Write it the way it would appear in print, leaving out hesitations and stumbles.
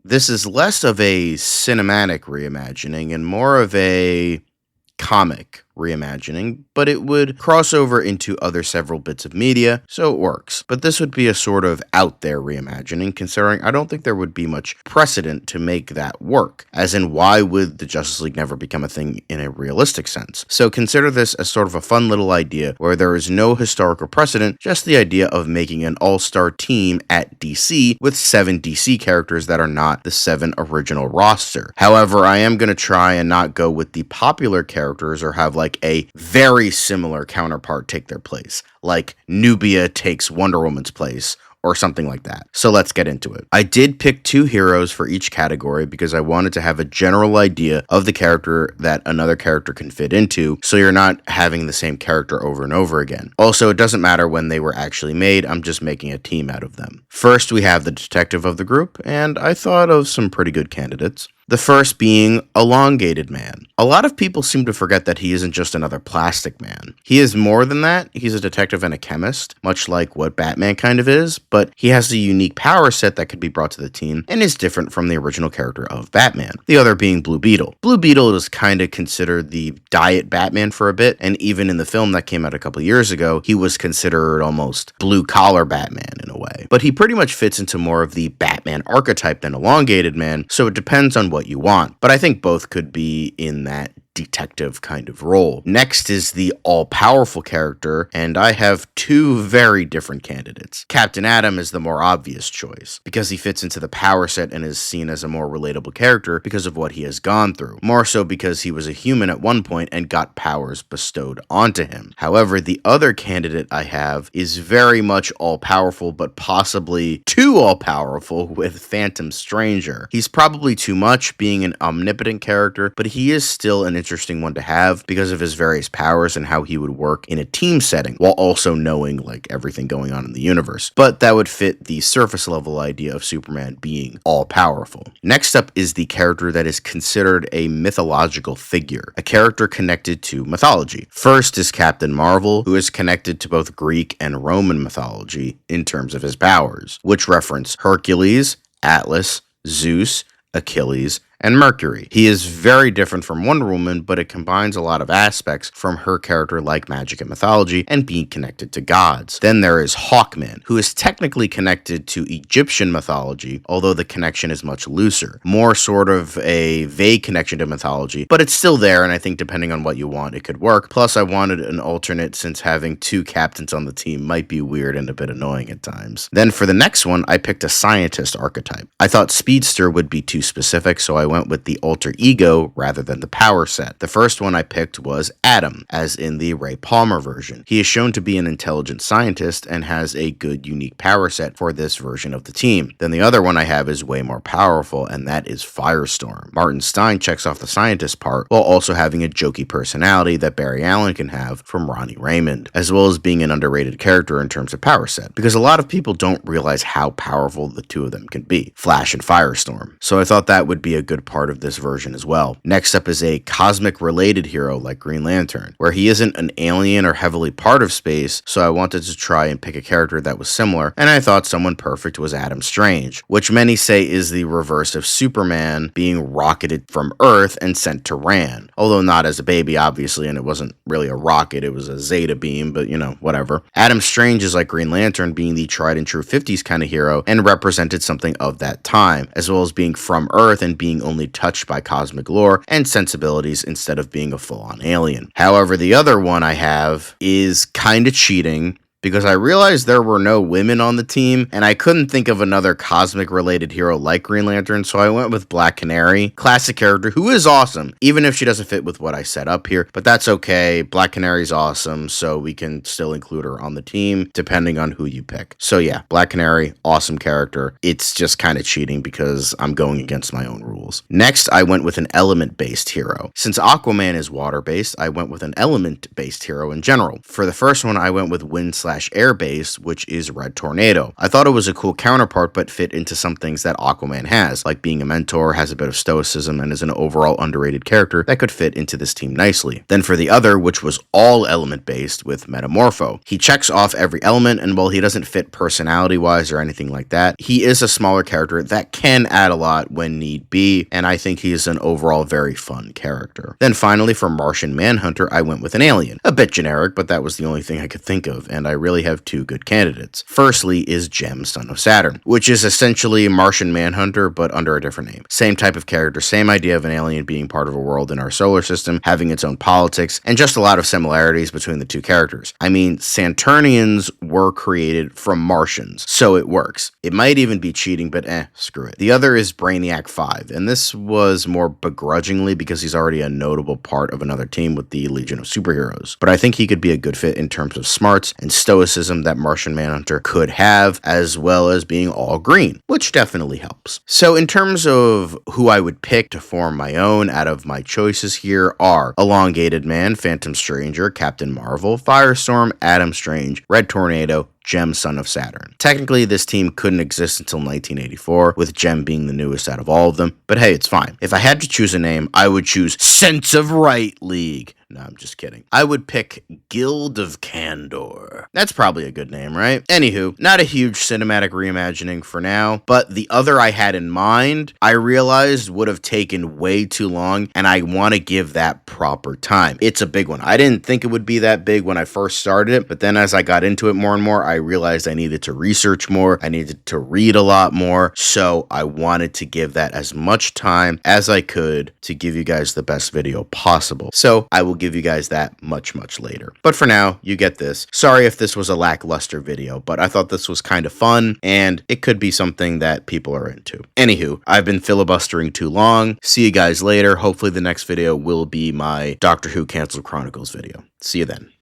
This is less of a cinematic reimagining and more of a comic reimagining, but it would cross over into other several bits of media, so it works. But this would be a sort of out there reimagining, considering I don't think there would be much precedent to make that work, as in why would the Justice League never become a thing in a realistic sense? So consider this as sort of a fun little idea where there is no historical precedent, just the idea of making an all-star team at DC with 7 DC characters that are not the 7 original roster. However, I am going to try and not go with the popular characters or have like a very similar counterpart take their place, like Nubia takes Wonder Woman's place, or something like that. So let's get into it. I did pick 2 heroes for each category because I wanted to have a general idea of the character that another character can fit into, so you're not having the same character over and over again. Also, it doesn't matter when they were actually made, I'm just making a team out of them. First, we have the detective of the group, and I thought of some pretty good candidates. The first being Elongated Man. A lot of people seem to forget that he isn't just another plastic man. He is more than that. He's a detective and a chemist, much like what Batman kind of is, but he has a unique power set that could be brought to the team and is different from the original character of Batman. The other being Blue Beetle. Blue Beetle is kind of considered the diet Batman for a bit, and even in the film that came out a couple years ago, he was considered almost blue-collar Batman in a way. But he pretty much fits into more of the Batman archetype than Elongated Man, so it depends on what you want, but I think both could be in that detective kind of role. Next is the all-powerful character, and I have 2 very different candidates. Captain Atom is the more obvious choice, because he fits into the power set and is seen as a more relatable character because of what he has gone through, more so because he was a human at one point and got powers bestowed onto him. However, the other candidate I have is very much all-powerful, but possibly too all-powerful with Phantom Stranger. He's probably too much, being an omnipotent character, but he is still an interesting one to have because of his various powers and how he would work in a team setting while also knowing like everything going on in the universe. But that would fit the surface level idea of Superman being all powerful. Next up is the character that is considered a mythological figure, a character connected to mythology. First is Captain Marvel, who is connected to both Greek and Roman mythology in terms of his powers, which reference Hercules, Atlas, Zeus, Achilles, and Mercury. He is very different from Wonder Woman, but it combines a lot of aspects from her character like magic and mythology and being connected to gods. Then there is Hawkman, who is technically connected to Egyptian mythology, although the connection is much looser. More sort of a vague connection to mythology, but it's still there, and I think depending on what you want, it could work. Plus, I wanted an alternate since having 2 captains on the team might be weird and a bit annoying at times. Then for the next one, I picked a scientist archetype. I thought Speedster would be too specific, so I went with the alter ego rather than the power set. The first one I picked was Atom, as in the Ray Palmer version. He is shown to be an intelligent scientist and has a good unique power set for this version of the team. Then the other one I have is way more powerful, and that is Firestorm. Martin Stein checks off the scientist part while also having a jokey personality that Barry Allen can have from Ronnie Raymond, as well as being an underrated character in terms of power set, because a lot of people don't realize how powerful the 2 of them can be, Flash and Firestorm. So I thought that would be a good part of this version as well. Next up is a cosmic related hero like Green Lantern, where he isn't an alien or heavily part of space, so I wanted to try and pick a character that was similar, and I thought someone perfect was Adam Strange, which many say is the reverse of Superman being rocketed from Earth and sent to Rann, although not as a baby obviously, and it wasn't really a rocket, it was a Zeta beam, but you know, whatever. Adam Strange is like Green Lantern, being the tried and true 50s kind of hero and represented something of that time, as well as being from Earth and being only touched by cosmic lore and sensibilities instead of being a full-on alien. However, the other one I have is kind of cheating, because I realized there were no women on the team, and I couldn't think of another cosmic-related hero like Green Lantern, so I went with Black Canary, classic character who is awesome, even if she doesn't fit with what I set up here, but that's okay. Black Canary's awesome, so we can still include her on the team, depending on who you pick. So yeah, Black Canary, awesome character. It's just kind of cheating because I'm going against my own rules. Next, I went with an element-based hero. Since Aquaman is water-based, I went with an element-based hero in general. For the first one, I went with Wind/Fire land/air based, which is Red Tornado. I thought it was a cool counterpart, but fit into some things that Aquaman has, like being a mentor, has a bit of stoicism, and is an overall underrated character that could fit into this team nicely. Then for the other, which was all element based with Metamorpho, he checks off every element, and while he doesn't fit personality wise or anything like that, he is a smaller character that can add a lot when need be, and I think he's an overall very fun character. Then finally, for Martian Manhunter, I went with an alien. A bit generic, but that was the only thing I could think of, and I really have two good candidates. Firstly is Gem, son of Saturn, which is essentially Martian Manhunter, but under a different name. Same type of character, same idea of an alien being part of a world in our solar system, having its own politics, and just a lot of similarities between the two characters. I mean, Saturnians were created from Martians, so it works. It might even be cheating, but screw it. The other is Brainiac 5, and this was more begrudgingly because he's already a notable part of another team with the Legion of Superheroes. But I think he could be a good fit in terms of smarts and stoicism that Martian Manhunter could have, as well as being all green, which definitely helps. So in terms of who I would pick to form my own out of my choices here are Elongated Man, Phantom Stranger, Captain Marvel, Firestorm, Adam Strange, Red Tornado, Gem, son of Saturn. Technically, this team couldn't exist until 1984, with Gem being the newest out of all of them, but hey, it's fine. If I had to choose a name, I would choose Sense of Right League. No, I'm just kidding. I would pick Guild of Candor. That's probably a good name, right? Anywho, not a huge cinematic reimagining for now, but the other I had in mind, I realized would have taken way too long, and I want to give that proper time. It's a big one. I didn't think it would be that big when I first started it, but then as I got into it more and more, I realized I needed to research more, I needed to read a lot more, so I wanted to give that as much time as I could to give you guys the best video possible. So I will give you guys that much later. But for now, you get this. Sorry if this was a lackluster video, but I thought this was kind of fun, and it could be something that people are into. Anywho, I've been filibustering too long. See you guys later. Hopefully the next video will be my Doctor Who Cancelled Chronicles video. See you then.